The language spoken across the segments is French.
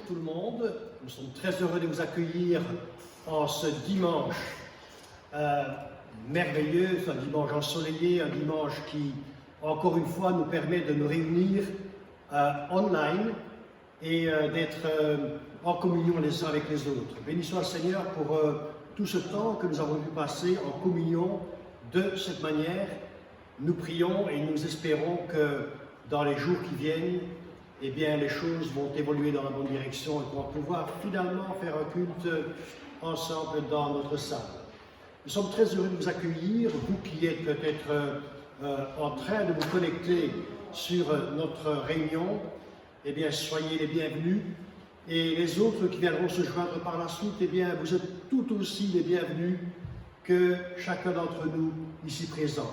tout le monde. Nous sommes très heureux de vous accueillir en ce dimanche merveilleux, un dimanche ensoleillé, un dimanche qui, encore une fois, nous permet de nous réunir online et d'être en communion les uns avec les autres. Béni soit le Seigneur pour tout ce temps que nous avons pu passer en communion de cette manière. Nous prions et nous espérons que dans les jours qui viennent, eh bien, les choses vont évoluer dans la bonne direction et qu'on va pouvoir finalement faire un culte ensemble dans notre salle. Nous sommes très heureux de vous accueillir, vous qui êtes peut-être en train de vous connecter sur notre réunion. Eh bien, soyez les bienvenus. Et les autres qui viendront se joindre par la suite, eh bien, vous êtes tout aussi les bienvenus que chacun d'entre nous ici présent.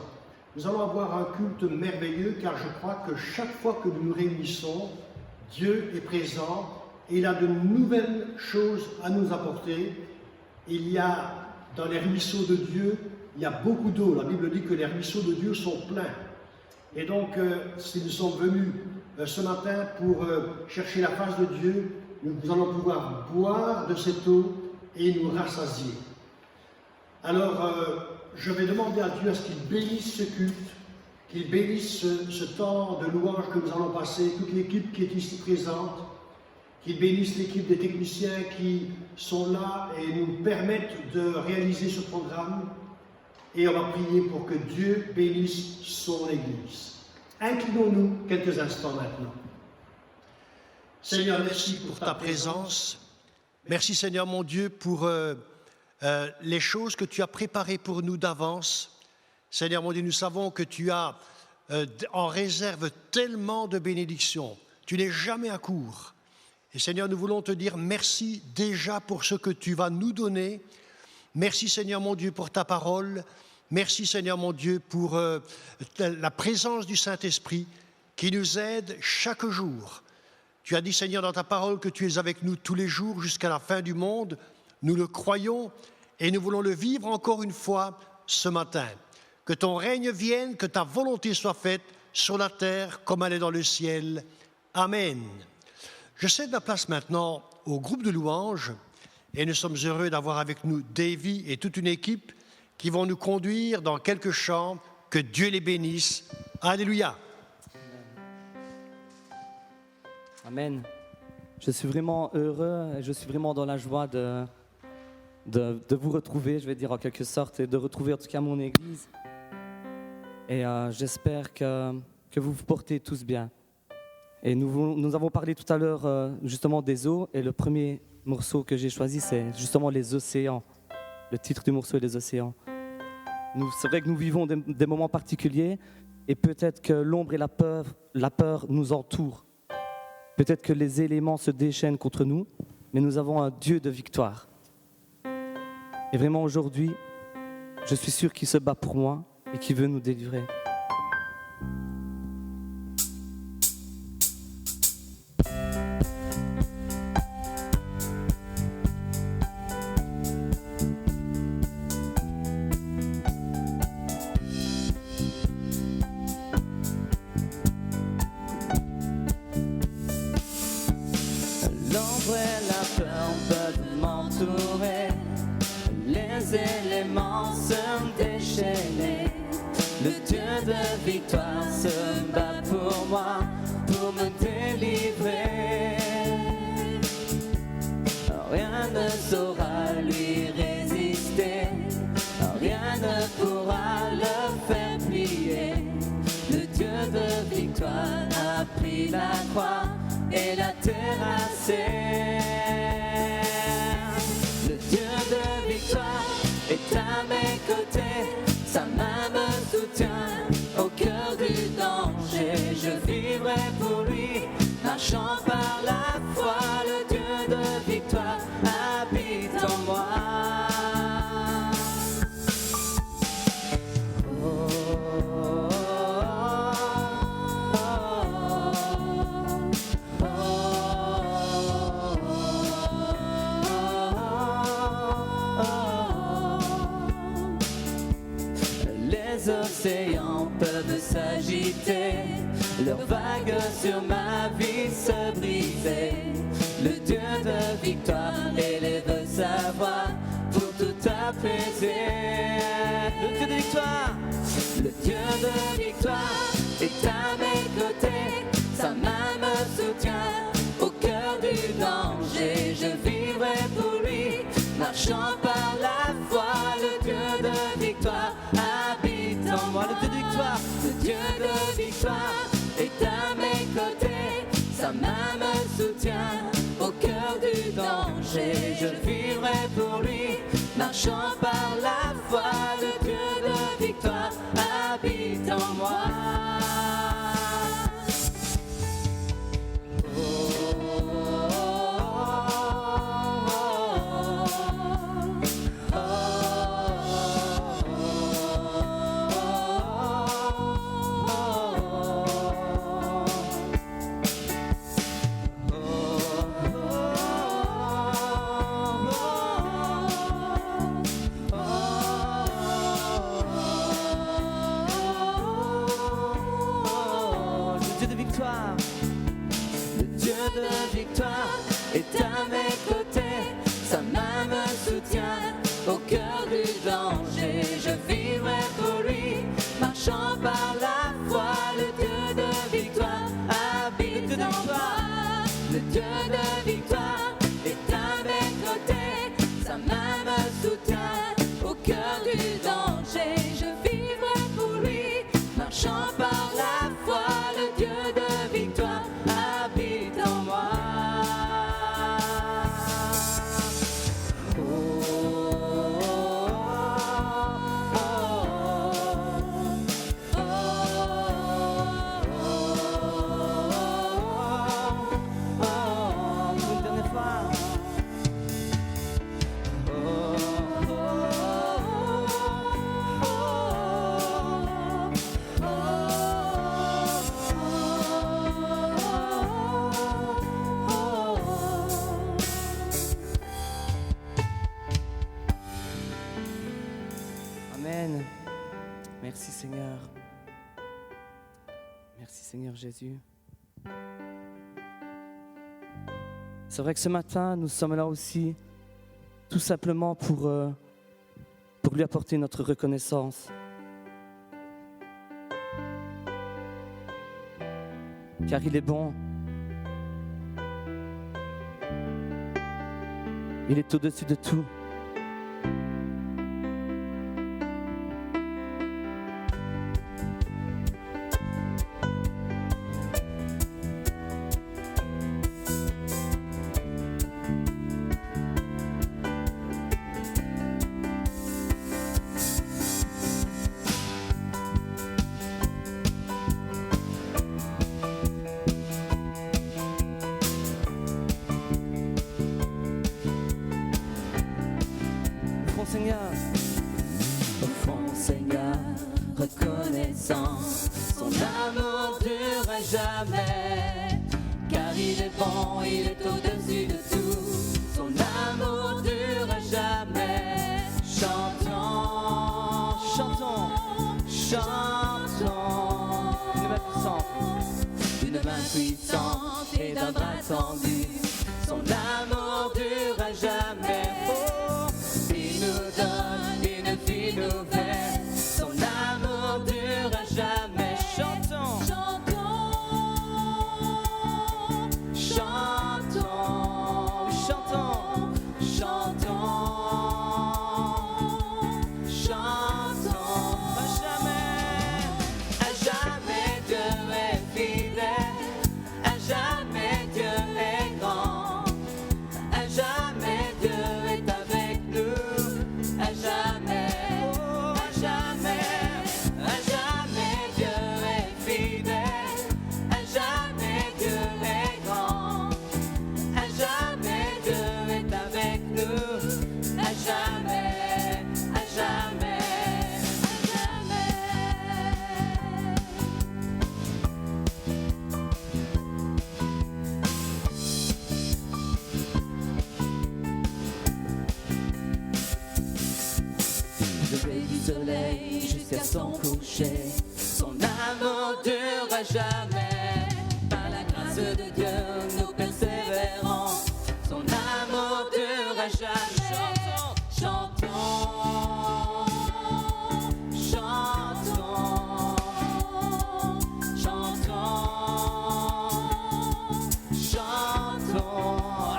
Nous allons avoir un culte merveilleux car je crois que chaque fois que nous nous réunissons, Dieu est présent et il a de nouvelles choses à nous apporter. Il y a dans les ruisseaux de Dieu, il y a beaucoup d'eau. La Bible dit que les ruisseaux de Dieu sont pleins. Et donc, si nous sommes venus ce matin pour chercher la face de Dieu, nous allons pouvoir boire de cette eau et nous rassasier. Alors, je vais demander à Dieu à ce qu'il bénisse ce culte, qu'il bénisse ce temps de louange que nous allons passer, toute l'équipe qui est ici présente, qu'il bénisse l'équipe des techniciens qui sont là et nous permettent de réaliser ce programme. Et on va prier pour que Dieu bénisse son Église. Inclinons-nous quelques instants maintenant. Seigneur, merci pour ta présence. Merci Seigneur mon Dieu pour les choses que tu as préparées pour nous d'avance. Seigneur mon Dieu, nous savons que tu as en réserve tellement de bénédictions. Tu n'es jamais à court. Et Seigneur, nous voulons te dire merci déjà pour ce que tu vas nous donner. Merci Seigneur mon Dieu pour ta parole. Merci Seigneur mon Dieu pour la présence du Saint-Esprit qui nous aide chaque jour. Tu as dit Seigneur dans ta parole que tu es avec nous tous les jours jusqu'à la fin du monde. Nous le croyons et nous voulons le vivre encore une fois ce matin. Que ton règne vienne, que ta volonté soit faite sur la terre comme elle est dans le ciel. Amen. Je cède la place maintenant au groupe de louanges et nous sommes heureux d'avoir avec nous Davy et toute une équipe qui vont nous conduire dans quelques chants. Que Dieu les bénisse. Alléluia. Amen. Je suis vraiment heureux, je suis vraiment dans la joie de vous retrouver, je vais dire en quelque sorte, et de retrouver en tout cas mon Église. Et j'espère que vous vous portez tous bien. Et nous avons parlé tout à l'heure justement des eaux, et le premier morceau que j'ai choisi, c'est justement les océans. Le titre du morceau est les océans. C'est vrai que nous vivons des moments particuliers, et peut-être que l'ombre et la peur nous entourent. Peut-être que les éléments se déchaînent contre nous, mais nous avons un Dieu de victoire. Et vraiment aujourd'hui, je suis sûr qu'il se bat pour moi et qu'il veut nous délivrer. Les océans peuvent s'agiter, leurs vagues sur ma vie se briser. Le Dieu danger, je vivrai pour lui, marchant par la foi, le Dieu de victoire habite en moi. Le Dieu de victoire, le Dieu de victoire est à mes côtés, sa main me soutient au cœur du danger. Je vivrai pour lui, marchant par la foi, le Dieu de victoire habite en moi. Est à mes côtés, sa main me soutient au cœur du danger. Je vivrai pour lui, marchant par la foi, le Dieu de victoire habite en moi. Le Dieu de victoire est à mes côtés, sa main me soutient au cœur du danger. Je vivrai pour lui, marchant par la foi, le Dieu de victoire habite en moi. Amen. Merci Seigneur. Merci Seigneur Jésus. C'est vrai que ce matin, nous sommes là aussi tout simplement pour lui apporter notre reconnaissance. Car il est bon. Il est au-dessus de tout. Seigneur. Au fond, Seigneur, reconnaissant, son amour dure à jamais, car il est bon, il est au-dessus de tout, son amour dure à jamais. Chantons, chantons, chantons, une main puissante, une main puissante et d'un bras tendu, son amour dure à jamais. Nouvelle, son amour dure à jamais. Chantons, chantons, chantons, chantons, chantons, chantons. À jamais Dieu est fidèle, à jamais Dieu est grand, à jamais Dieu est avec nous, à jamais. Soleil jusqu'à son coucher, son amour dure à jamais. Par la grâce de Dieu, nous persévérons, son amour dure à jamais. Chantons, chantons, chantons, chantons, chantons.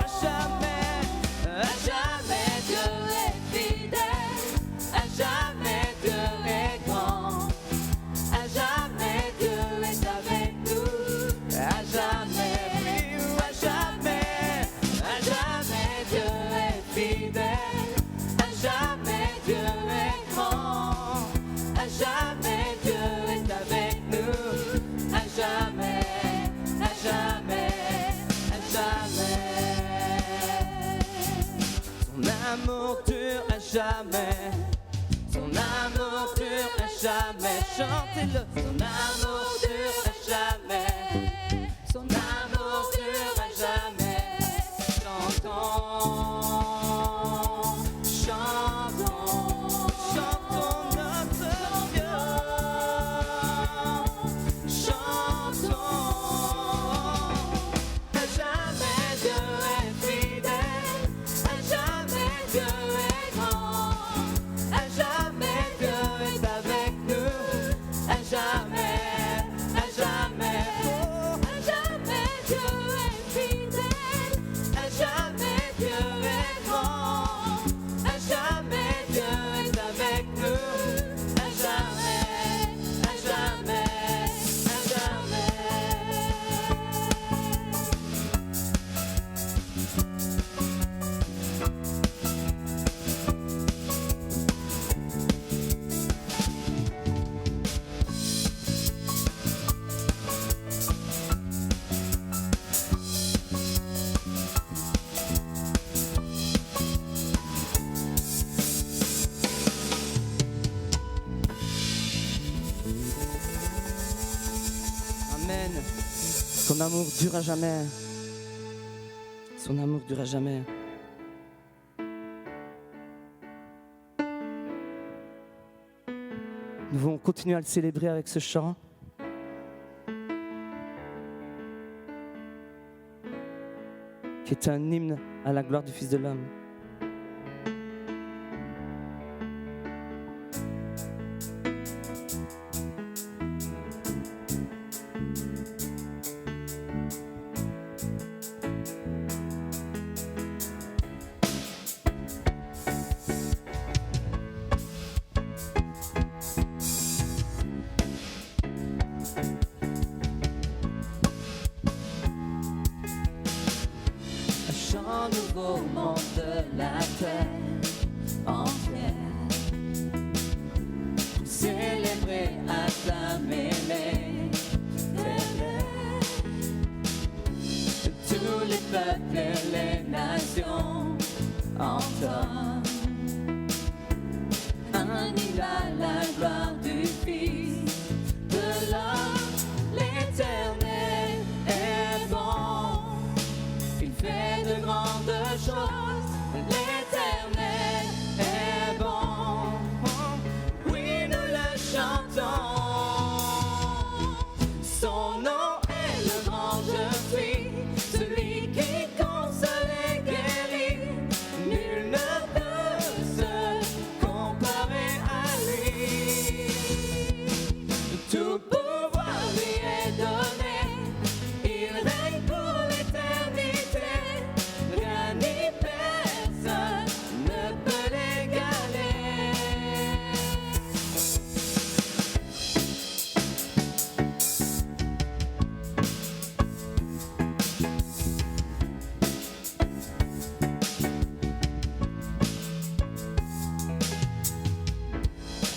amour dure à jamais. Son amour dure à jamais. Chantez-le. Son amour dure à jamais. Son amour dure à jamais. Chantons, chantons, chantons notre Dieu. Chantons. À jamais Dieu est fidèle. À jamais Dieu est grand. À jamais Dieu est avec nous. À jamais, à jamais. À jamais Dieu est fidèle. À jamais Dieu est grand. À jamais Dieu est avec nous. À jamais, à jamais, à jamais. Amen. Son amour dure à jamais. Son amour dure à jamais. Nous allons continuer à le célébrer avec ce chant. Qui est un hymne à la gloire du Fils de l'homme. Un chant nouveau monte de la terre entière. Célébrer, acclamer l'Éternel. Tous les peuples et les nations entendent un hymne à la gloire du Fils de l'homme. L'Éternel est bon. Il fait de grandes choses, l'Éternel est bon. Oui, nous le chantons. Son nom est le grand je suis, celui qui console et guérit. Nul ne peut se comparer à lui. Tout pouvoir lui est donné. Il règne pour l'éternité. Rien ni personne ne peut l'égaler.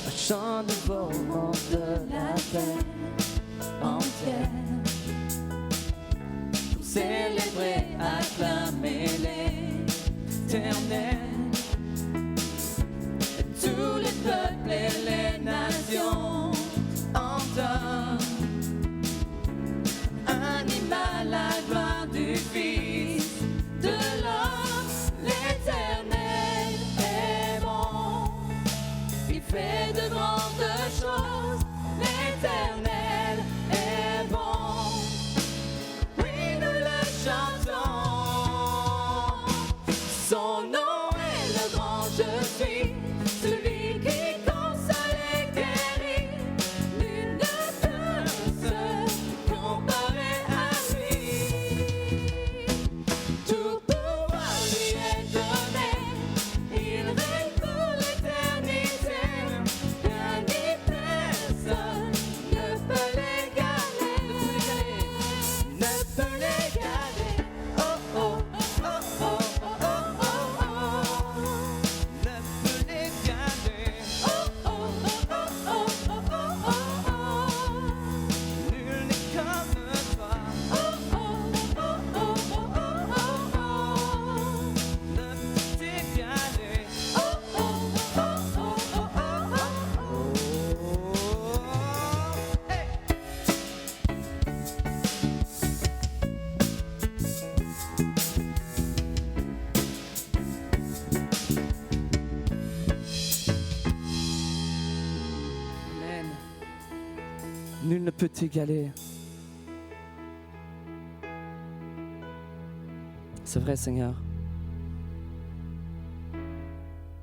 Un chant nouveau monte de la terre entière. Pour célébrer, acclamer l'Éternel. Tous les peuples et les nations entendent un hymne à la gloire du Fils de l'homme. L'Éternel est bon. Il fait de grandes choses. L'Éternel est bon. Oui, nous le chantons. Nul ne peut t'égaler. C'est vrai, Seigneur.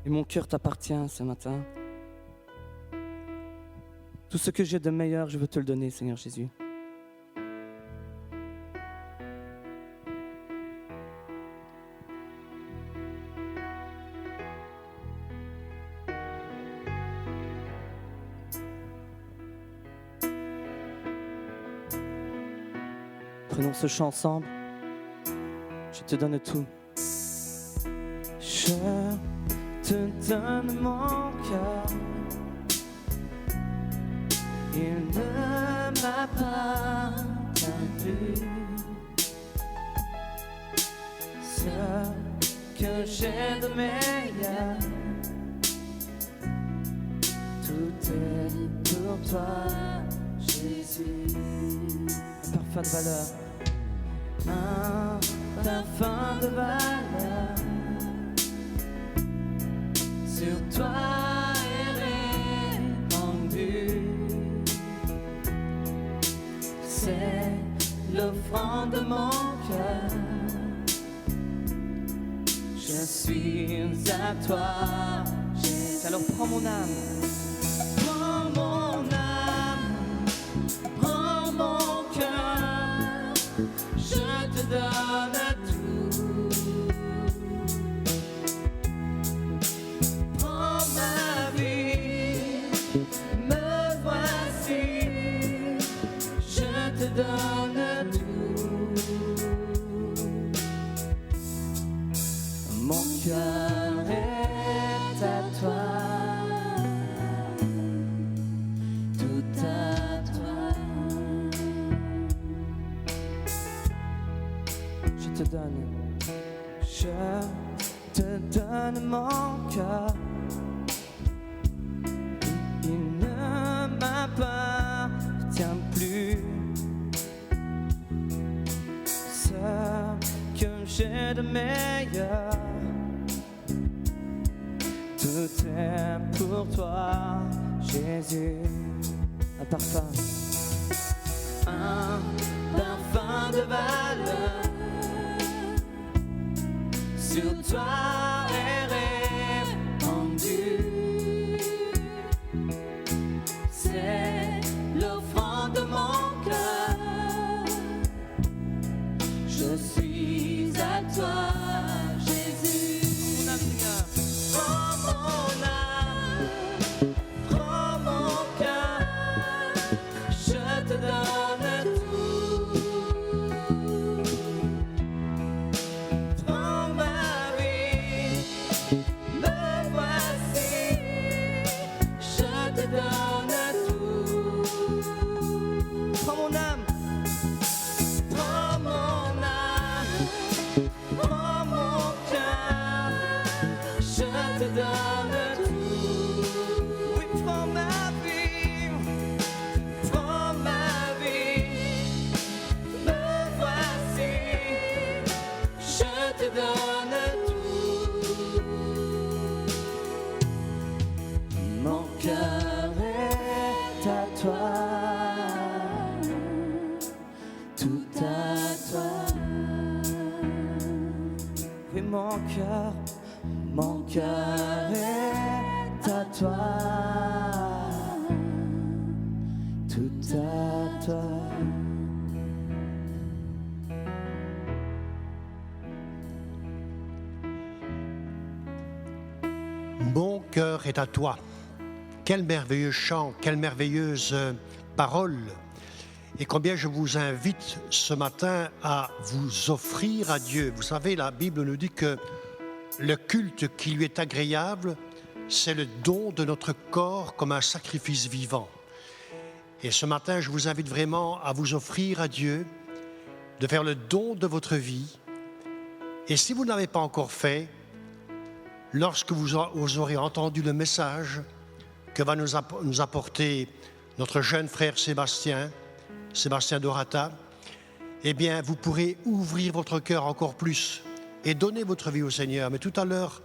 Et mon cœur t'appartient ce matin. Tout ce que j'ai de meilleur, je veux te le donner, Seigneur Jésus. Prenons ce chant ensemble. Je te donne tout. Je te donne mon cœur. Il ne m'appartient plus. Ce que j'ai de meilleur, tout est pour toi, Jésus. Un parfum de valeur. Un parfum de valeur sur toi est répandu. C'est l'offrande de mon cœur. Je suis à toi, Jésus. Alors prends mon âme. Prends mon âme. Prends mon cœur. Je te donne tout. Prends ma vie. Me voici. Je te donne tout. Mon cœur est à toi. Tout à toi. Je te donne mon cœur. Il ne m'appartient plus. Ce que j'ai de meilleur, tout est pour toi, Jésus. Un parfum. Un parfum de valeur sur toi est répandu. C'est l'offrande de mon cœur. Je suis à toi, Jésus. Prends mon âme, prends mon cœur. Je te donne tout. Prends ma vie, me voici. Je te donne tout. Prends mon âme, prends mon âme, prends mon cœur. Je te donne tout. Oui, prends ma vie, prends ma vie. Me voici, je te donne tout. Mon cœur est à toi. Tout à toi. Oui, mon cœur est à toi. Tout à toi. Mon cœur est à toi. Quel merveilleux chant, quelle merveilleuse parole. Et combien je vous invite ce matin à vous offrir à Dieu. Vous savez, la Bible nous dit que le culte qui lui est agréable, c'est le don de notre corps comme un sacrifice vivant. Et ce matin, je vous invite vraiment à vous offrir à Dieu, de faire le don de votre vie. Et si vous ne l'avez pas encore fait, lorsque vous aurez entendu le message que va nous apporter notre jeune frère Sébastien Dorata, eh bien, vous pourrez ouvrir votre cœur encore plus et donner votre vie au Seigneur. Mais tout à l'heure,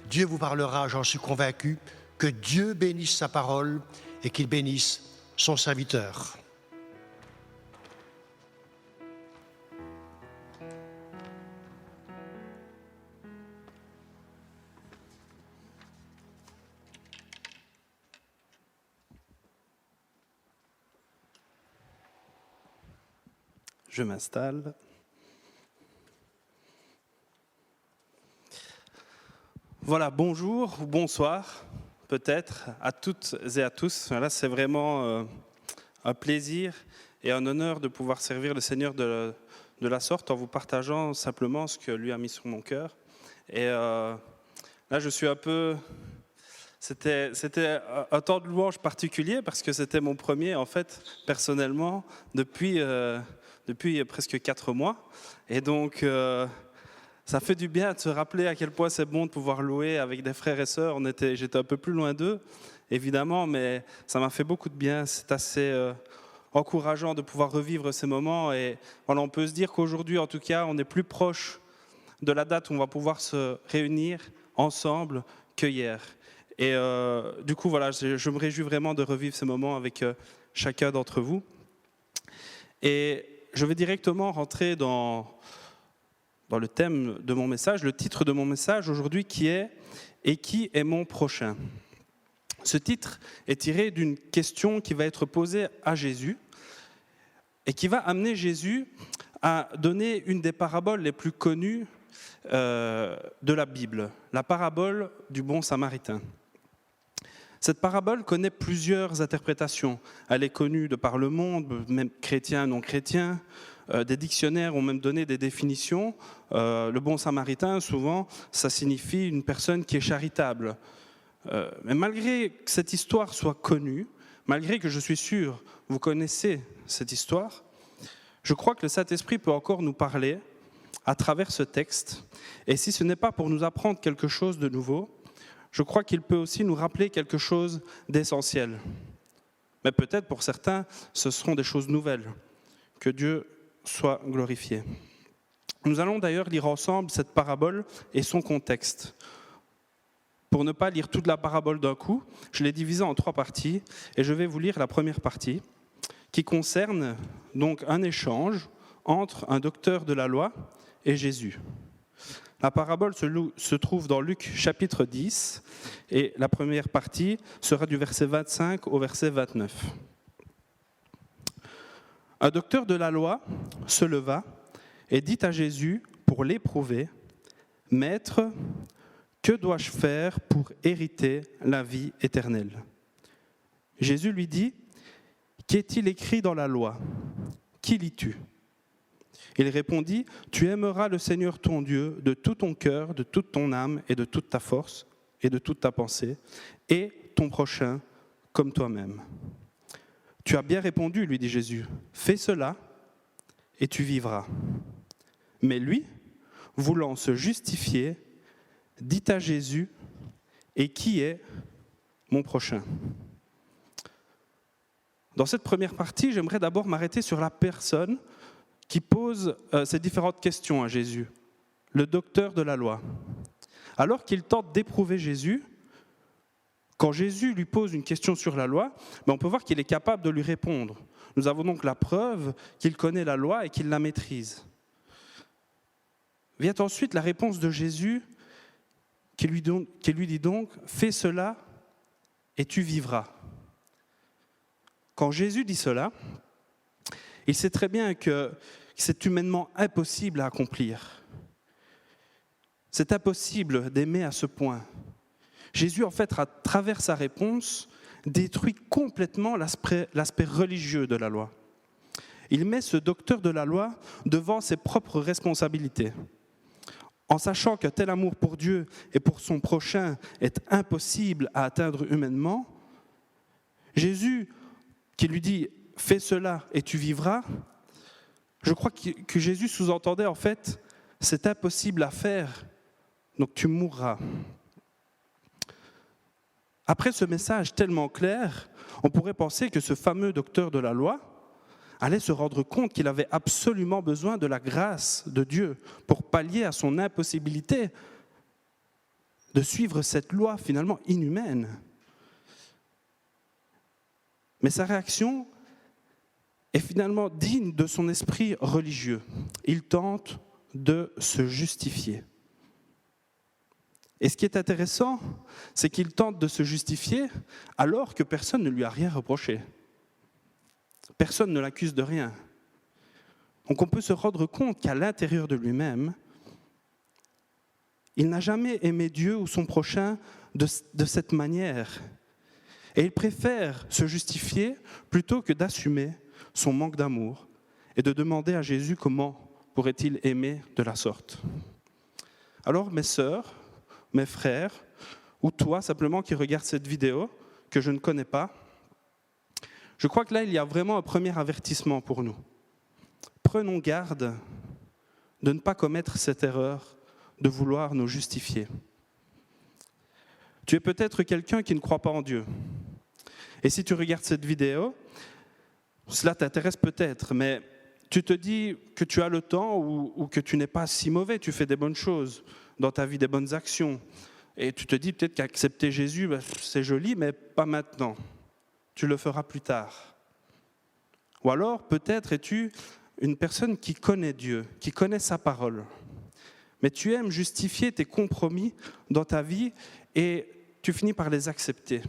Dieu vous parlera, j'en suis convaincu, que Dieu bénisse sa parole et qu'il bénisse son serviteur. Je m'installe. Voilà, bonjour ou bonsoir, peut-être, à toutes et à tous. Voilà, c'est vraiment un plaisir et un honneur de pouvoir servir le Seigneur de la sorte en vous partageant simplement ce que lui a mis sur mon cœur. Et là, je suis un peu... C'était un temps de louange particulier parce que c'était mon premier, en fait, personnellement, depuis presque 4 mois. Et donc, ça fait du bien de se rappeler à quel point c'est bon de pouvoir louer avec des frères et sœurs. J'étais un peu plus loin d'eux, évidemment, mais ça m'a fait beaucoup de bien. C'est assez encourageant de pouvoir revivre ces moments. Et voilà, on peut se dire qu'aujourd'hui, en tout cas, on est plus proche de la date où on va pouvoir se réunir ensemble que hier. Et du coup, voilà, je me réjouis vraiment de revivre ces moments avec chacun d'entre vous. Et je vais directement rentrer dans le thème de mon message, le titre de mon message aujourd'hui qui est « Et qui est mon prochain ?» Ce titre est tiré d'une question qui va être posée à Jésus et qui va amener Jésus à donner une des paraboles les plus connues de la Bible, la parabole du bon samaritain. Cette parabole connaît plusieurs interprétations. Elle est connue de par le monde, même chrétien, non chrétien. Des dictionnaires ont même donné des définitions. Le bon samaritain, souvent, ça signifie une personne qui est charitable. Mais malgré que cette histoire soit connue, malgré que je suis sûr vous connaissez cette histoire, je crois que le Saint-Esprit peut encore nous parler à travers ce texte. Et si ce n'est pas pour nous apprendre quelque chose de nouveau, je crois qu'il peut aussi nous rappeler quelque chose d'essentiel. Mais peut-être pour certains, ce seront des choses nouvelles. Que Dieu soit glorifié. Nous allons d'ailleurs lire ensemble cette parabole et son contexte. Pour ne pas lire toute la parabole d'un coup, je l'ai divisée en 3 parties et je vais vous lire la première partie qui concerne donc un échange entre un docteur de la loi et Jésus. La parabole se trouve dans Luc chapitre 10 et la première partie sera du verset 25 au verset 29. Un docteur de la loi se leva et dit à Jésus pour l'éprouver, « Maître, que dois-je faire pour hériter la vie éternelle ?» Jésus lui dit, « Qu'est-il écrit dans la loi ? Qui lis-tu » Il répondit, « Tu aimeras le Seigneur ton Dieu de tout ton cœur, de toute ton âme et de toute ta force et de toute ta pensée, et ton prochain comme toi-même. » « Tu as bien répondu, lui dit Jésus, « Fais cela et tu vivras. » Mais lui, voulant se justifier, dit à Jésus, « Et qui est mon prochain ?» Dans cette première partie, j'aimerais d'abord m'arrêter sur la personne qui pose ces différentes questions à Jésus, le docteur de la loi. Alors qu'il tente d'éprouver Jésus, quand Jésus lui pose une question sur la loi, on peut voir qu'il est capable de lui répondre. Nous avons donc la preuve qu'il connaît la loi et qu'il la maîtrise. Vient ensuite la réponse de Jésus qui lui dit donc « Fais cela et tu vivras ». Quand Jésus dit cela, il sait très bien que c'est humainement impossible à accomplir. C'est impossible d'aimer à ce point. Jésus, en fait, à travers sa réponse, détruit complètement l'aspect religieux de la loi. Il met ce docteur de la loi devant ses propres responsabilités. En sachant qu'un tel amour pour Dieu et pour son prochain est impossible à atteindre humainement, Jésus, qui lui dit « Fais cela et tu vivras », je crois que Jésus sous-entendait en fait « C'est impossible à faire, donc tu mourras ». Après ce message tellement clair, on pourrait penser que ce fameux docteur de la loi allait se rendre compte qu'il avait absolument besoin de la grâce de Dieu pour pallier à son impossibilité de suivre cette loi finalement inhumaine. Mais sa réaction est finalement digne de son esprit religieux. Il tente de se justifier. Et ce qui est intéressant, c'est qu'il tente de se justifier alors que personne ne lui a rien reproché. Personne ne l'accuse de rien. Donc on peut se rendre compte qu'à l'intérieur de lui-même, il n'a jamais aimé Dieu ou son prochain de cette manière. Et il préfère se justifier plutôt que d'assumer son manque d'amour et de demander à Jésus comment pourrait-il aimer de la sorte. Alors mes sœurs, mes frères, ou toi simplement qui regarde cette vidéo, que je ne connais pas, je crois que là il y a vraiment un premier avertissement pour nous. Prenons garde de ne pas commettre cette erreur de vouloir nous justifier. Tu es peut-être quelqu'un qui ne croit pas en Dieu. Et si tu regardes cette vidéo, cela t'intéresse peut-être, mais tu te dis que tu as le temps ou que tu n'es pas si mauvais, tu fais des bonnes choses dans ta vie, des bonnes actions. Et tu te dis peut-être qu'accepter Jésus, c'est joli, mais pas maintenant. Tu le feras plus tard. Ou alors, peut-être es-tu une personne qui connaît Dieu, qui connaît sa parole. Mais tu aimes justifier tes compromis dans ta vie et tu finis par les accepter.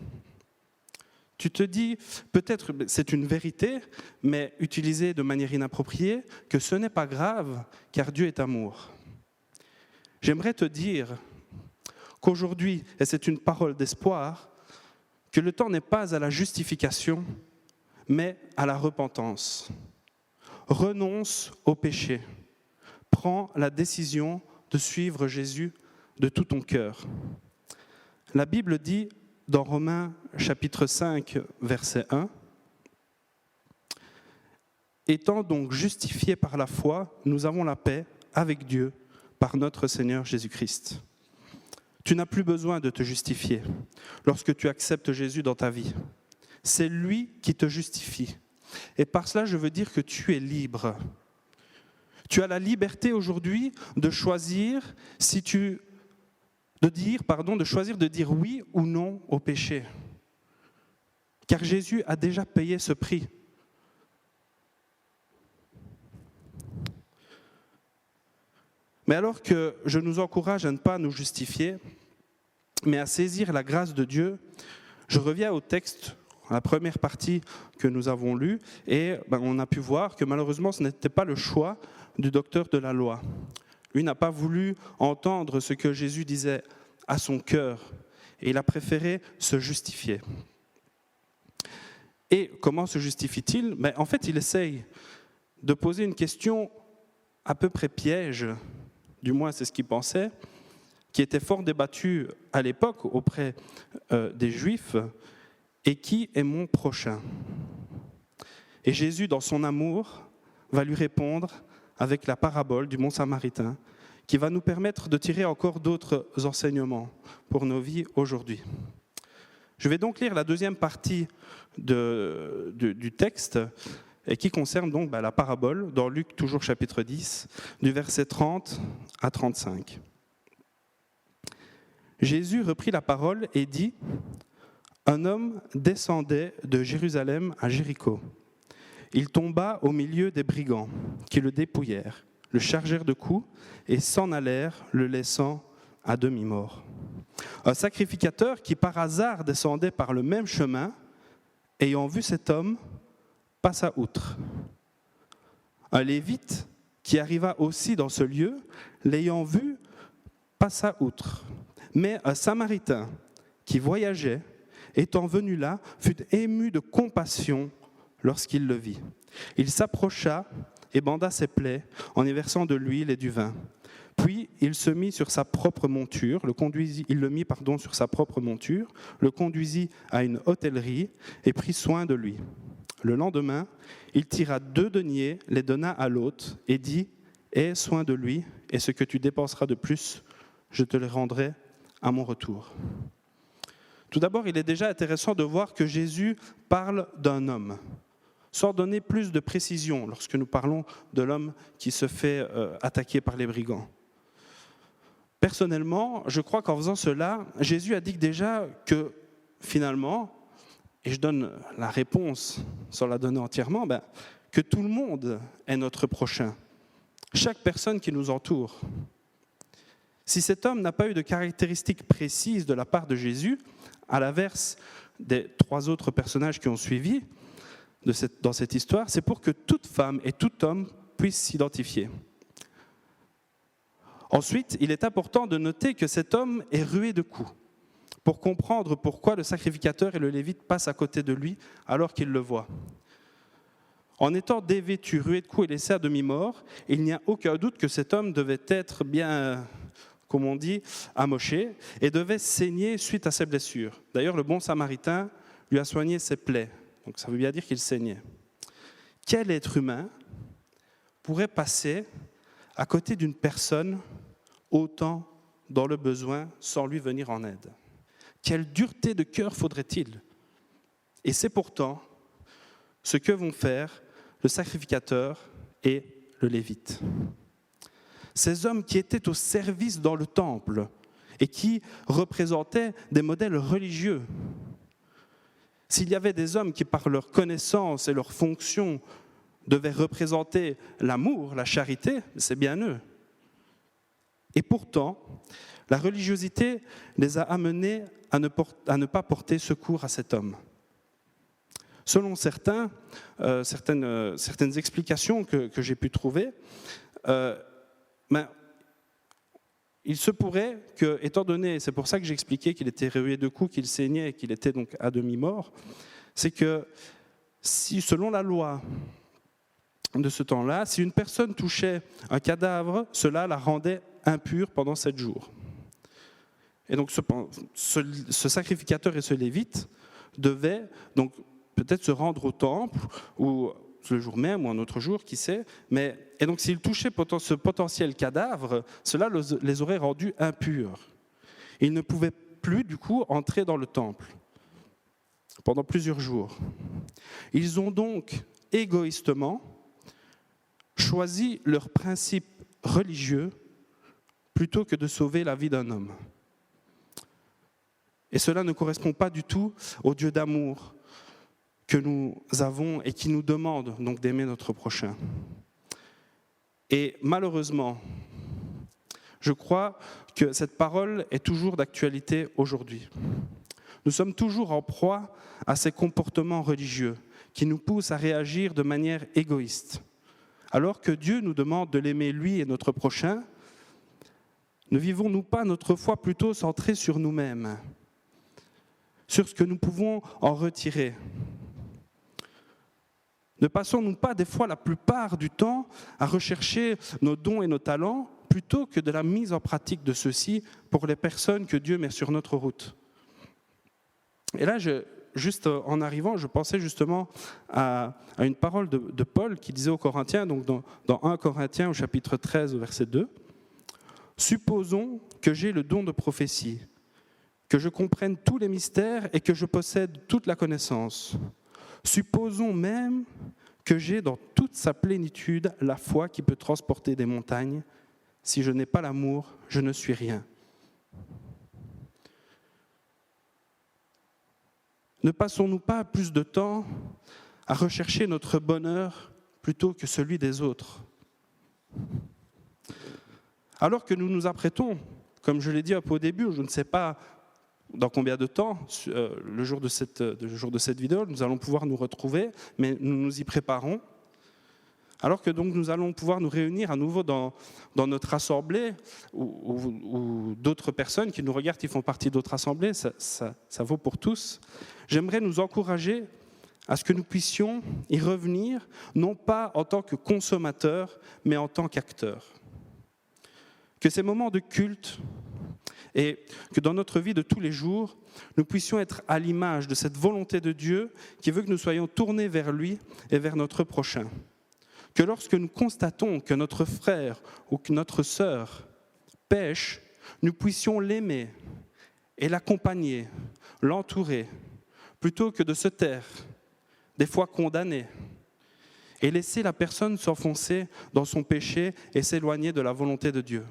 Tu te dis, peut-être c'est une vérité, mais utilisée de manière inappropriée, que ce n'est pas grave, car Dieu est amour. J'aimerais te dire qu'aujourd'hui, et c'est une parole d'espoir, que le temps n'est pas à la justification, mais à la repentance. Renonce au péché. Prends la décision de suivre Jésus de tout ton cœur. La Bible dit dans Romains chapitre 5, verset 1, « Étant donc justifiés par la foi, nous avons la paix avec Dieu par notre Seigneur Jésus-Christ. » Tu n'as plus besoin de te justifier lorsque tu acceptes Jésus dans ta vie. C'est lui qui te justifie. Et par cela, je veux dire que tu es libre. Tu as la liberté aujourd'hui de choisir de dire oui ou non au péché. Car Jésus a déjà payé ce prix. Mais alors que je nous encourage à ne pas nous justifier, mais à saisir la grâce de Dieu, je reviens au texte, à la première partie que nous avons lue, et on a pu voir que malheureusement ce n'était pas le choix du docteur de la loi. Lui n'a pas voulu entendre ce que Jésus disait à son cœur, et il a préféré se justifier. Et comment se justifie-t-il ? En fait, il essaye de poser une question à peu près piège, du moins c'est ce qu'il pensait, qui était fort débattue à l'époque auprès des Juifs, et qui est mon prochain ? Et Jésus, dans son amour, va lui répondre avec la parabole du Bon Samaritain, qui va nous permettre de tirer encore d'autres enseignements pour nos vies aujourd'hui. Je vais donc lire la deuxième partie du texte, et qui concerne donc la parabole, dans Luc, toujours chapitre 10, du verset 30 à 35. Jésus reprit la parole et dit : « Un homme descendait de Jérusalem à Jéricho. Il tomba au milieu des brigands, qui le dépouillèrent, le chargèrent de coups et s'en allèrent, le laissant à demi-mort. Un sacrificateur qui par hasard descendait par le même chemin, ayant vu cet homme, passa outre. Un lévite qui arriva aussi dans ce lieu, l'ayant vu, passa outre. Mais un samaritain qui voyageait, étant venu là, fut ému de compassion lorsqu'il le vit. Il s'approcha et banda ses plaies en y versant de l'huile et du vin. Puis il se mit sur sa propre monture, le conduisit à une hôtellerie et prit soin de lui. Le lendemain, il tira 2 deniers, les donna à l'hôte et dit : « Aie soin de lui, et ce que tu dépenseras de plus, je te le rendrai à mon retour. » Tout d'abord, il est déjà intéressant de voir que Jésus parle d'un homme, sans donner plus de précision lorsque nous parlons de l'homme qui se fait attaquer par les brigands. Personnellement, je crois qu'en faisant cela, Jésus indique déjà que finalement, et je donne la réponse sans la donner entièrement, que tout le monde est notre prochain, chaque personne qui nous entoure. Si cet homme n'a pas eu de caractéristiques précises de la part de Jésus, à l'inverse des 3 autres personnages qui ont suivi dans cette histoire, c'est pour que toute femme et tout homme puisse s'identifier. Ensuite, il est important de noter que cet homme est rué de coups, pour comprendre pourquoi le sacrificateur et le lévite passent à côté de lui alors qu'ils le voient. En étant dévêtu, rué de coups et laissé à demi-mort, il n'y a aucun doute que cet homme devait être bien, comme on dit, amoché et devait saigner suite à ses blessures. D'ailleurs, le bon samaritain lui a soigné ses plaies, donc ça veut bien dire qu'il saignait. Quel être humain pourrait passer à côté d'une personne autant dans le besoin sans lui venir en aide? Quelle dureté de cœur faudrait-il? Et c'est pourtant ce que vont faire le sacrificateur et le lévite. Ces hommes qui étaient au service dans le temple et qui représentaient des modèles religieux. S'il y avait des hommes qui, par leur connaissance et leur fonction, devaient représenter l'amour, la charité, c'est bien eux. Et pourtant, la religiosité les a amenés à ne pas porter secours à cet homme. Selon certaines explications que j'ai pu trouver, il se pourrait que, étant donné, c'est pour ça que j'expliquais qu'il était rué de coups, qu'il saignait et qu'il était donc à demi-mort, c'est que si, selon la loi de ce temps-là, si une personne touchait un cadavre, cela la rendait impure pendant 7 jours. Et donc ce sacrificateur et ce lévite devaient donc peut-être se rendre au temple, ou le jour même, ou un autre jour, qui sait. Et donc s'ils touchaient ce potentiel cadavre, cela les aurait rendus impurs. Ils ne pouvaient plus, du coup, entrer dans le temple pendant plusieurs jours. Ils ont donc égoïstement choisi leur principe religieux plutôt que de sauver la vie d'un homme. Et cela ne correspond pas du tout au Dieu d'amour que nous avons et qui nous demande donc d'aimer notre prochain. Et malheureusement, je crois que cette parole est toujours d'actualité aujourd'hui. Nous sommes toujours en proie à ces comportements religieux qui nous poussent à réagir de manière égoïste. Alors que Dieu nous demande de l'aimer lui et notre prochain, ne vivons-nous pas notre foi plutôt centrée sur nous-mêmes, sur ce que nous pouvons en retirer? Ne passons-nous pas des fois la plupart du temps à rechercher nos dons et nos talents plutôt que de la mise en pratique de ceux-ci pour les personnes que Dieu met sur notre route? Et là, juste en arrivant, je pensais justement à une parole de Paul qui disait aux Corinthiens, donc dans 1 Corinthiens au chapitre 13 au verset 2, « Supposons que j'ai le don de prophétie, que je comprenne tous les mystères et que je possède toute la connaissance. Supposons même que j'ai dans toute sa plénitude la foi qui peut transporter des montagnes. Si je n'ai pas l'amour, je ne suis rien. » Ne passons-nous pas plus de temps à rechercher notre bonheur plutôt que celui des autres? Alors que nous nous apprêtons, comme je l'ai dit un peu au début, je ne sais pas dans combien de temps, le jour de cette vidéo, nous allons pouvoir nous retrouver, mais nous nous y préparons. Alors que donc nous allons pouvoir nous réunir à nouveau dans notre assemblée, ou d'autres personnes qui nous regardent, qui font partie d'autres assemblées, ça vaut pour tous. J'aimerais nous encourager à ce que nous puissions y revenir, non pas en tant que consommateurs, mais en tant qu'acteurs. Que ces moments de culte, et que dans notre vie de tous les jours, nous puissions être à l'image de cette volonté de Dieu qui veut que nous soyons tournés vers lui et vers notre prochain. Que lorsque nous constatons que notre frère ou que notre sœur pêche, nous puissions l'aimer et l'accompagner, l'entourer, plutôt que de se taire, des fois condamner, et laisser la personne s'enfoncer dans son péché et s'éloigner de la volonté de Dieu.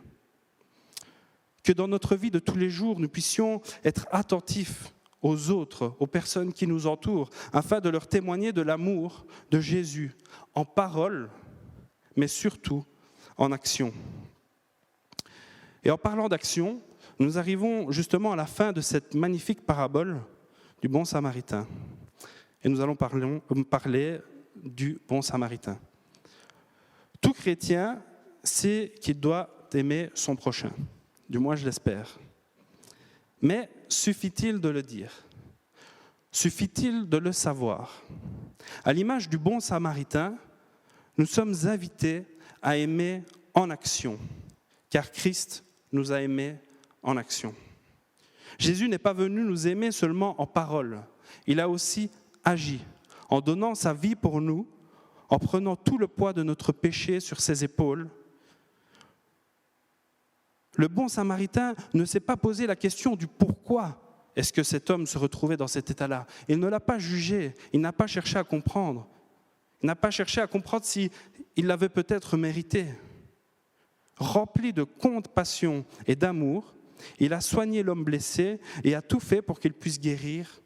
Que dans notre vie de tous les jours, nous puissions être attentifs aux autres, aux personnes qui nous entourent, afin de leur témoigner de l'amour de Jésus, en parole, mais surtout en action. Et en parlant d'action, nous arrivons justement à la fin de cette magnifique parabole du bon samaritain. Et nous allons parler du bon samaritain. Tout chrétien sait qu'il doit aimer son prochain. Du moins, je l'espère. Mais suffit-il de le dire? Suffit-il de le savoir? À l'image du bon samaritain, nous sommes invités à aimer en action, car Christ nous a aimés en action. Jésus n'est pas venu nous aimer seulement en parole, il a aussi agi, en donnant sa vie pour nous, en prenant tout le poids de notre péché sur ses épaules. Le bon samaritain ne s'est pas posé la question du pourquoi est-ce que cet homme se retrouvait dans cet état-là. Il ne l'a pas jugé, il n'a pas cherché à comprendre. Il n'a pas cherché à comprendre s'il l'avait peut-être mérité. Rempli de compassion et d'amour, il a soigné l'homme blessé et a tout fait pour qu'il puisse guérir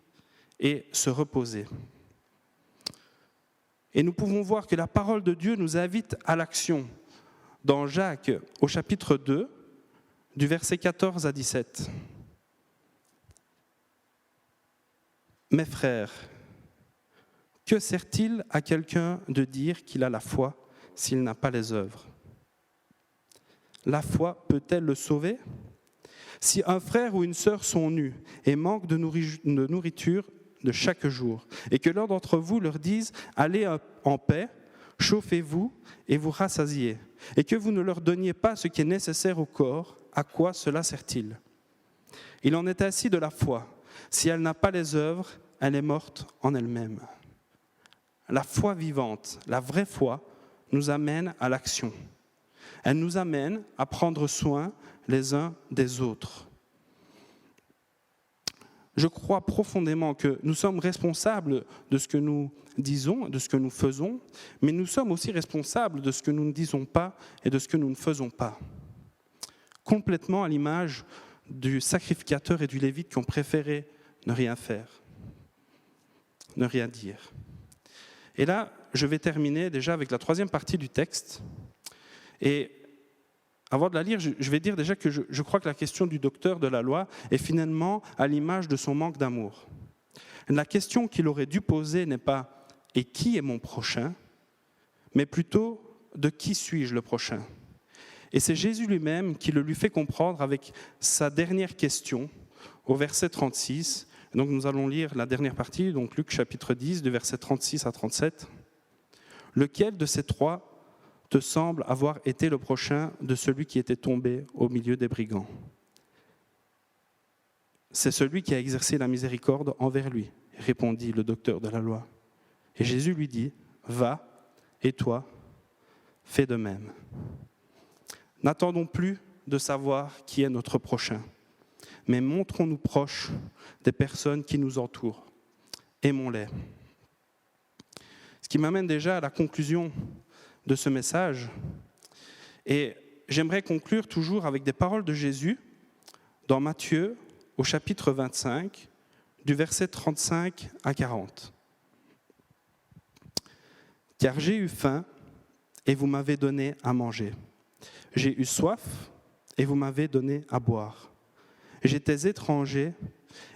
et se reposer. Et nous pouvons voir que la parole de Dieu nous invite à l'action. Dans Jacques, au chapitre 2, du verset 14 à 17. Mes frères, que sert-il à quelqu'un de dire qu'il a la foi s'il n'a pas les œuvres? La foi peut-elle le sauver? Si un frère ou une sœur sont nus et manquent de nourriture de chaque jour, et que l'un d'entre vous leur dise « Allez en paix, chauffez-vous et vous rassasiez », et que vous ne leur donniez pas ce qui est nécessaire au corps, à quoi cela sert-il? Il en est ainsi de la foi. Si elle n'a pas les œuvres, elle est morte en elle-même. La foi vivante, la vraie foi, nous amène à l'action. Elle nous amène à prendre soin les uns des autres. Je crois profondément que nous sommes responsables de ce que nous disons, de ce que nous faisons, mais nous sommes aussi responsables de ce que nous ne disons pas et de ce que nous ne faisons pas. Complètement à l'image du sacrificateur et du lévite qui ont préféré ne rien faire, ne rien dire. Et là, je vais terminer déjà avec la troisième partie du texte. Et avant de la lire, je vais dire déjà que je crois que la question du docteur de la loi est finalement à l'image de son manque d'amour. La question qu'il aurait dû poser n'est pas « et qui est mon prochain ?», mais plutôt « de qui suis-je le prochain ?» Et c'est Jésus lui-même qui le lui fait comprendre avec sa dernière question au verset 36. Donc nous allons lire la dernière partie, donc Luc chapitre 10, du verset 36 à 37. « Lequel de ces trois te semble avoir été le prochain de celui qui était tombé au milieu des brigands? C'est celui qui a exercé la miséricorde envers lui, répondit le docteur de la loi. Et Jésus lui dit, va, et toi, fais de même. N'attendons plus de savoir qui est notre prochain, mais montrons-nous proches des personnes qui nous entourent. Aimons-les. Ce qui m'amène déjà à la conclusion de ce message. Et j'aimerais conclure toujours avec des paroles de Jésus dans Matthieu, au chapitre 25, du verset 35 à 40. « Car j'ai eu faim, et vous m'avez donné à manger. J'ai eu soif, et vous m'avez donné à boire. J'étais étranger,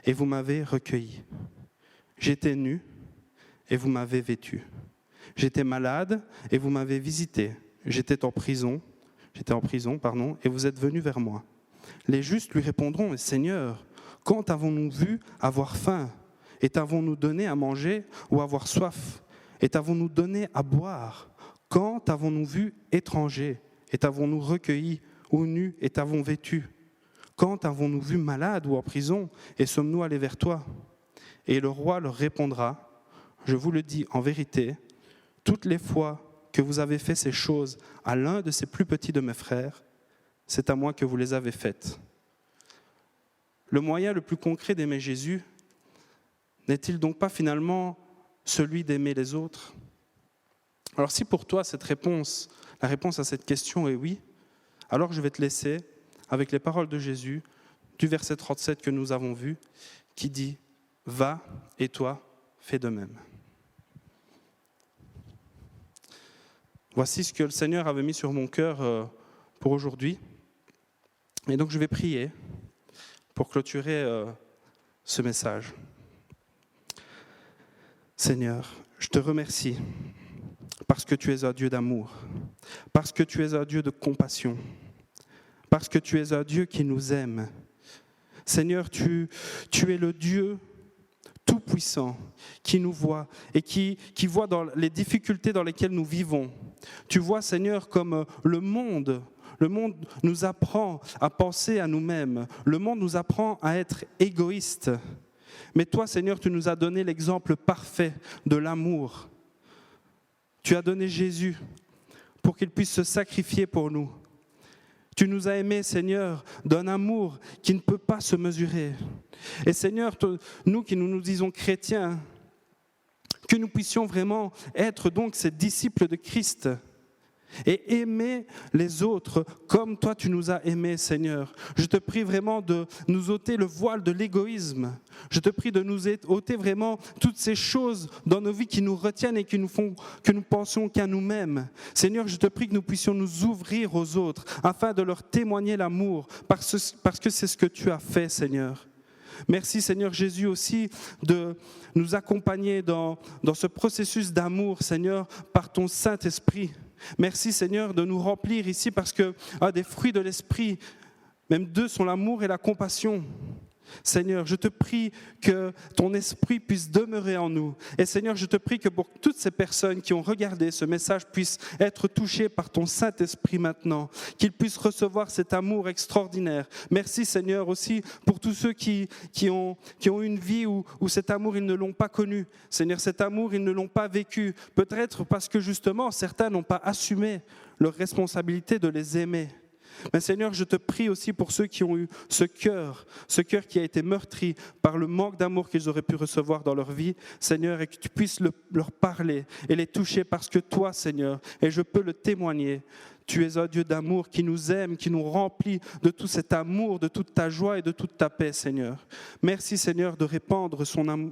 et vous m'avez recueilli. J'étais nu, et vous m'avez vêtu. J'étais malade, et vous m'avez visité. J'étais en prison, et vous êtes venus vers moi. Les justes lui répondront, Seigneur, quand avons-nous vu avoir faim? Et t'avons-nous donné à manger ou avoir soif? Et t'avons-nous donné à boire? Quand t'avons-nous vu étranger? Et t'avons-nous recueilli ou nus et t'avons vêtu? Quand avons-nous vu malade ou en prison et sommes-nous allés vers toi? Et le roi leur répondra, je vous le dis en vérité, toutes les fois que vous avez fait ces choses à l'un de ces plus petits de mes frères, c'est à moi que vous les avez faites. Le moyen le plus concret d'aimer Jésus n'est-il donc pas finalement celui d'aimer les autres? Alors si pour toi la réponse à cette question est oui, alors je vais te laisser avec les paroles de Jésus du verset 37 que nous avons vu, qui dit « Va et toi, fais de même ». Voici ce que le Seigneur avait mis sur mon cœur pour aujourd'hui. Et donc je vais prier pour clôturer ce message. Seigneur, je te remercie parce que tu es un Dieu d'amour, parce que tu es un Dieu de compassion, parce que tu es un Dieu qui nous aime. Seigneur, tu es le Dieu tout-puissant qui nous voit et qui voit dans les difficultés dans lesquelles nous vivons. Tu vois, Seigneur, comme le monde nous apprend à penser à nous-mêmes. Le monde nous apprend à être égoïstes. Mais toi, Seigneur, tu nous as donné l'exemple parfait de l'amour. Tu as donné Jésus pour qu'il puisse se sacrifier pour nous. Tu nous as aimés, Seigneur, d'un amour qui ne peut pas se mesurer. Et Seigneur, nous qui nous disons chrétiens, que nous puissions vraiment être donc ces disciples de Christ et aimer les autres comme toi tu nous as aimés, Seigneur. Je te prie vraiment de nous ôter le voile de l'égoïsme. Je te prie de nous ôter vraiment toutes ces choses dans nos vies qui nous retiennent et qui nous font que nous pensions qu'à nous-mêmes. Seigneur, je te prie que nous puissions nous ouvrir aux autres afin de leur témoigner l'amour parce que c'est ce que tu as fait, Seigneur. Merci Seigneur Jésus aussi de nous accompagner dans ce processus d'amour, Seigneur, par ton Saint-Esprit. Merci Seigneur de nous remplir ici parce que des fruits de l'Esprit, même deux sont l'amour et la compassion. Seigneur, je te prie que ton esprit puisse demeurer en nous. Et Seigneur, je te prie que pour toutes ces personnes qui ont regardé ce message puissent être touchées par ton Saint-Esprit maintenant, qu'ils puissent recevoir cet amour extraordinaire. Merci Seigneur aussi pour tous ceux qui ont une vie où cet amour, ils ne l'ont pas connu. Seigneur, cet amour, ils ne l'ont pas vécu. Peut-être parce que justement, certains n'ont pas assumé leur responsabilité de les aimer. Mais Seigneur, je te prie aussi pour ceux qui ont eu ce cœur qui a été meurtri par le manque d'amour qu'ils auraient pu recevoir dans leur vie, Seigneur, et que tu puisses leur parler et les toucher parce que toi, Seigneur, et je peux le témoigner, tu es un Dieu d'amour qui nous aime, qui nous remplit de tout cet amour, de toute ta joie et de toute ta paix, Seigneur. Merci, Seigneur, de répandre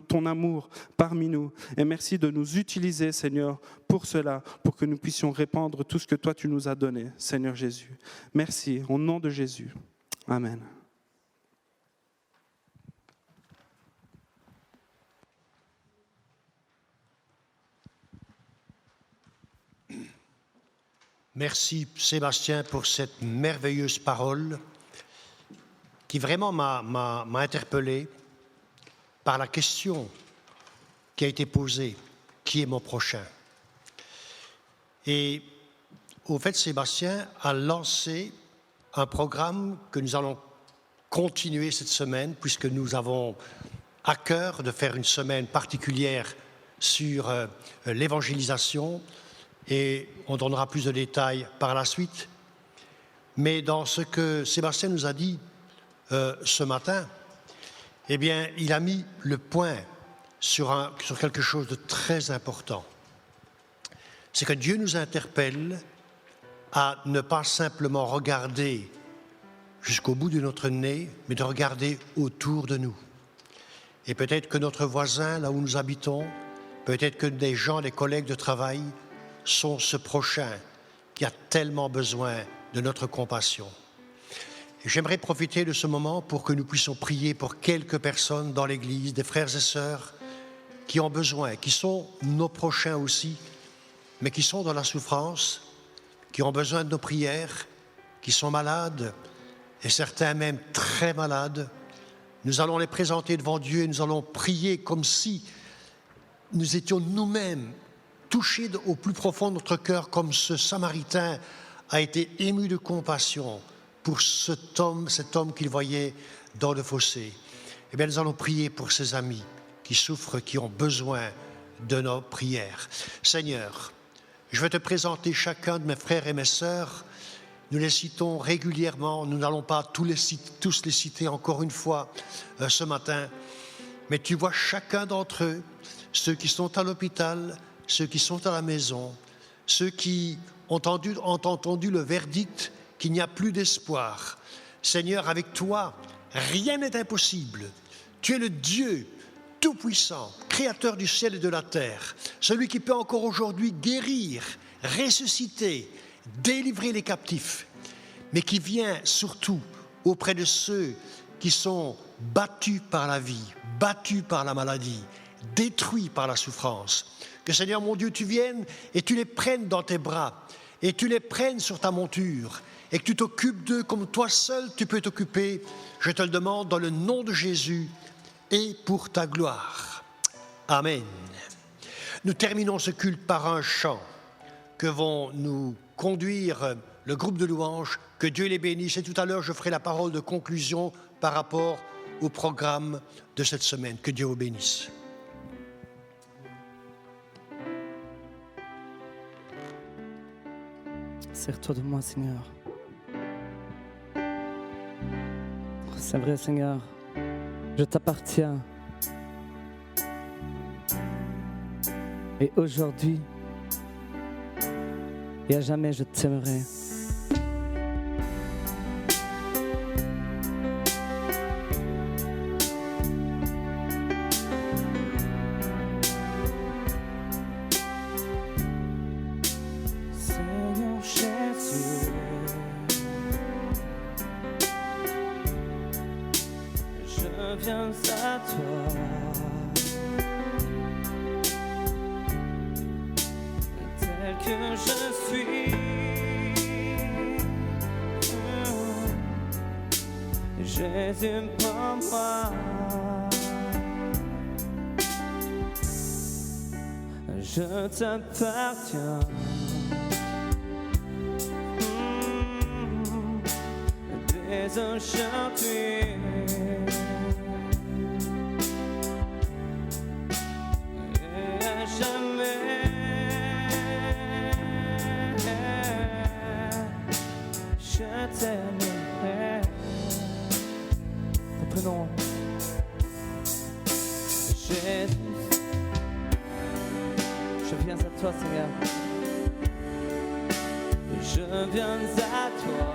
ton amour parmi nous. Et merci de nous utiliser, Seigneur, pour cela, pour que nous puissions répandre tout ce que toi, tu nous as donné, Seigneur Jésus. Merci, au nom de Jésus. Amen. Merci Sébastien pour cette merveilleuse parole qui vraiment m'a interpellé par la question qui a été posée, qui est mon prochain? Et au fait, Sébastien a lancé un programme que nous allons continuer cette semaine puisque nous avons à cœur de faire une semaine particulière sur l'évangélisation. Et on donnera plus de détails par la suite. Mais dans ce que Sébastien nous a dit ce matin, eh bien, il a mis le point sur quelque chose de très important. C'est que Dieu nous interpelle à ne pas simplement regarder jusqu'au bout de notre nez, mais de regarder autour de nous. Et peut-être que notre voisin, là où nous habitons, peut-être que des gens, des collègues de travail, sont ce prochain qui a tellement besoin de notre compassion. Et j'aimerais profiter de ce moment pour que nous puissions prier pour quelques personnes dans l'Église, des frères et sœurs qui ont besoin, qui sont nos prochains aussi, mais qui sont dans la souffrance, qui ont besoin de nos prières, qui sont malades, et certains même très malades. Nous allons les présenter devant Dieu et nous allons prier comme si nous étions nous-mêmes touché au plus profond de notre cœur, comme ce Samaritain a été ému de compassion pour cet homme qu'il voyait dans le fossé. Eh bien, nous allons prier pour ces amis qui souffrent, qui ont besoin de nos prières. Seigneur, je vais te présenter chacun de mes frères et mes sœurs. Nous les citons régulièrement. Nous n'allons pas tous les citer encore une fois ce matin. Mais tu vois chacun d'entre eux, ceux qui sont à l'hôpital, ceux qui sont à la maison, ceux qui ont entendu le verdict qu'il n'y a plus d'espoir. Seigneur, avec toi, rien n'est impossible. Tu es le Dieu tout-puissant, créateur du ciel et de la terre, celui qui peut encore aujourd'hui guérir, ressusciter, délivrer les captifs, mais qui vient surtout auprès de ceux qui sont battus par la vie, battus par la maladie, détruits par la souffrance. Que Seigneur mon Dieu, tu viennes et tu les prennes dans tes bras et tu les prennes sur ta monture et que tu t'occupes d'eux comme toi seul tu peux t'occuper. Je te le demande dans le nom de Jésus et pour ta gloire. Amen. Nous terminons ce culte par un chant que vont nous conduire le groupe de louanges. Que Dieu les bénisse. Et tout à l'heure, je ferai la parole de conclusion par rapport au programme de cette semaine. Que Dieu vous bénisse. Sers-toi de moi, Seigneur. C'est vrai, Seigneur. Je t'appartiens. Et aujourd'hui, et à jamais, je t'aimerai. Seigneur Jésus, je viens à toi. Tel que je suis, Jésus, prends-moi. Je t'appartiens. Dès aujourd'hui. Et à jamais. Je t'aimerai. Reprenons. Jésus, je viens à toi, Seigneur. Je viens à toi.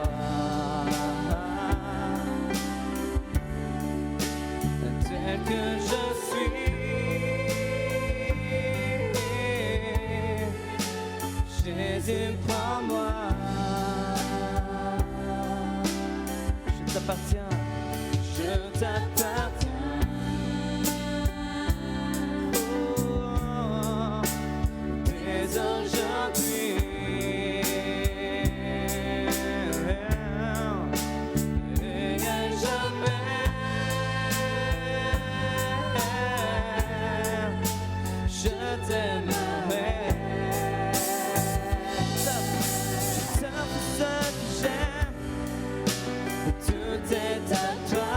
Tel que je suis. Jésus, prends-moi. Je t'appartiens. Je t'appartiens. Oh, dès aujourd'hui. Et à jamais. Je t'aimerai. Je t'offre ce que j'aime. Tout est à toi.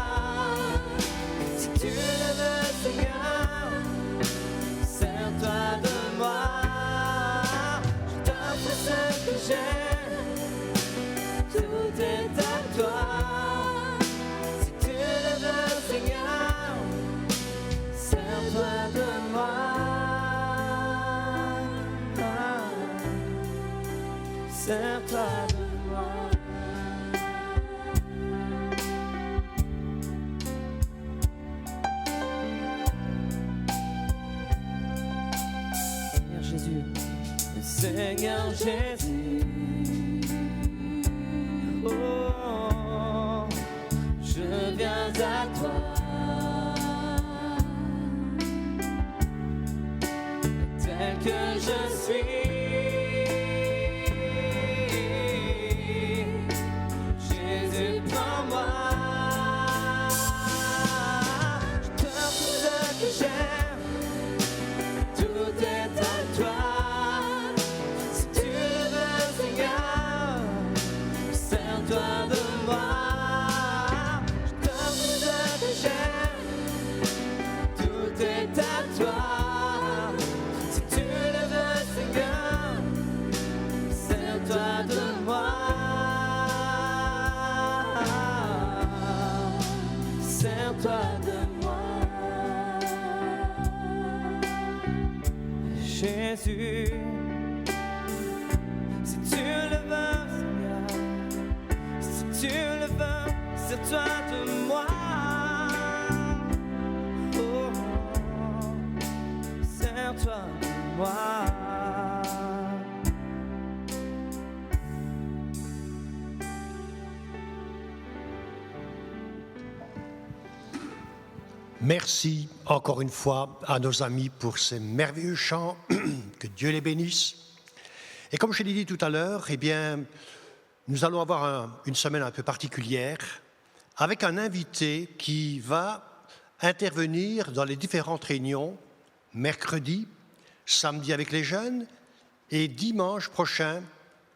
Si tu le veux, Seigneur, sers-toi de moi. Je t'offre ce que j'aime. Tout est à toi. Si tu le veux, Seigneur, sers-toi de moi. Sers-toi de moi. Seigneur Jésus, oh, je viens à toi. Tel que je suis, Jésus, prends-moi. Je t'offre ce que j'aime, tout est à toi. Sers-toi de moi. Je t'offre ce que j'aime. Tout est à toi. Si tu le veux, Seigneur, sers-toi de moi. Sers-toi de moi. Jésus, si tu le veux, tu le veux, sers-toi de moi. Oh, sers-toi de moi. Merci encore une fois à nos amis pour ces merveilleux chants. Que Dieu les bénisse. Et comme je l'ai dit tout à l'heure, eh bien, nous allons avoir une semaine un peu particulière avec un invité qui va intervenir dans les différentes réunions mercredi, samedi avec les jeunes et dimanche prochain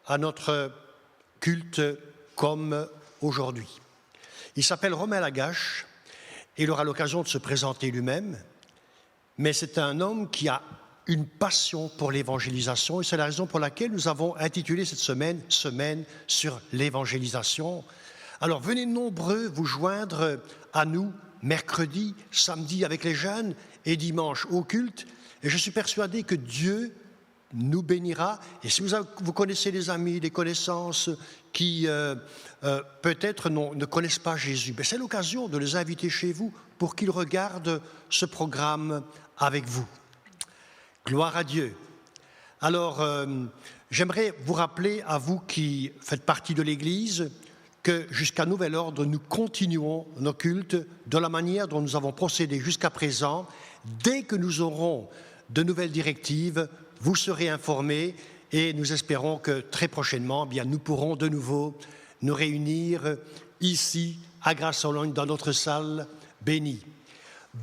à notre culte comme aujourd'hui. Il s'appelle Romain Lagache et il aura l'occasion de se présenter lui-même, mais c'est un homme qui a une passion pour l'évangélisation et c'est la raison pour laquelle nous avons intitulé cette semaine « Semaine sur l'évangélisation ». Alors venez nombreux vous joindre à nous mercredi, samedi avec les jeunes et dimanche au culte et je suis persuadé que Dieu nous bénira. Et si vous connaissez des amis, des connaissances qui peut-être ne connaissent pas Jésus, c'est l'occasion de les inviter chez vous pour qu'ils regardent ce programme avec vous. Gloire à Dieu. Alors, j'aimerais vous rappeler, à vous qui faites partie de l'Église, que jusqu'à nouvel ordre, nous continuons nos cultes de la manière dont nous avons procédé jusqu'à présent. Dès que nous aurons de nouvelles directives, vous serez informés et nous espérons que très prochainement, eh bien, nous pourrons de nouveau nous réunir ici à Grasse-en-Logne dans notre salle bénie.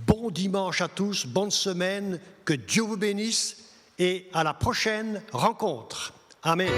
Bon dimanche à tous, bonne semaine, que Dieu vous bénisse et à la prochaine rencontre. Amen.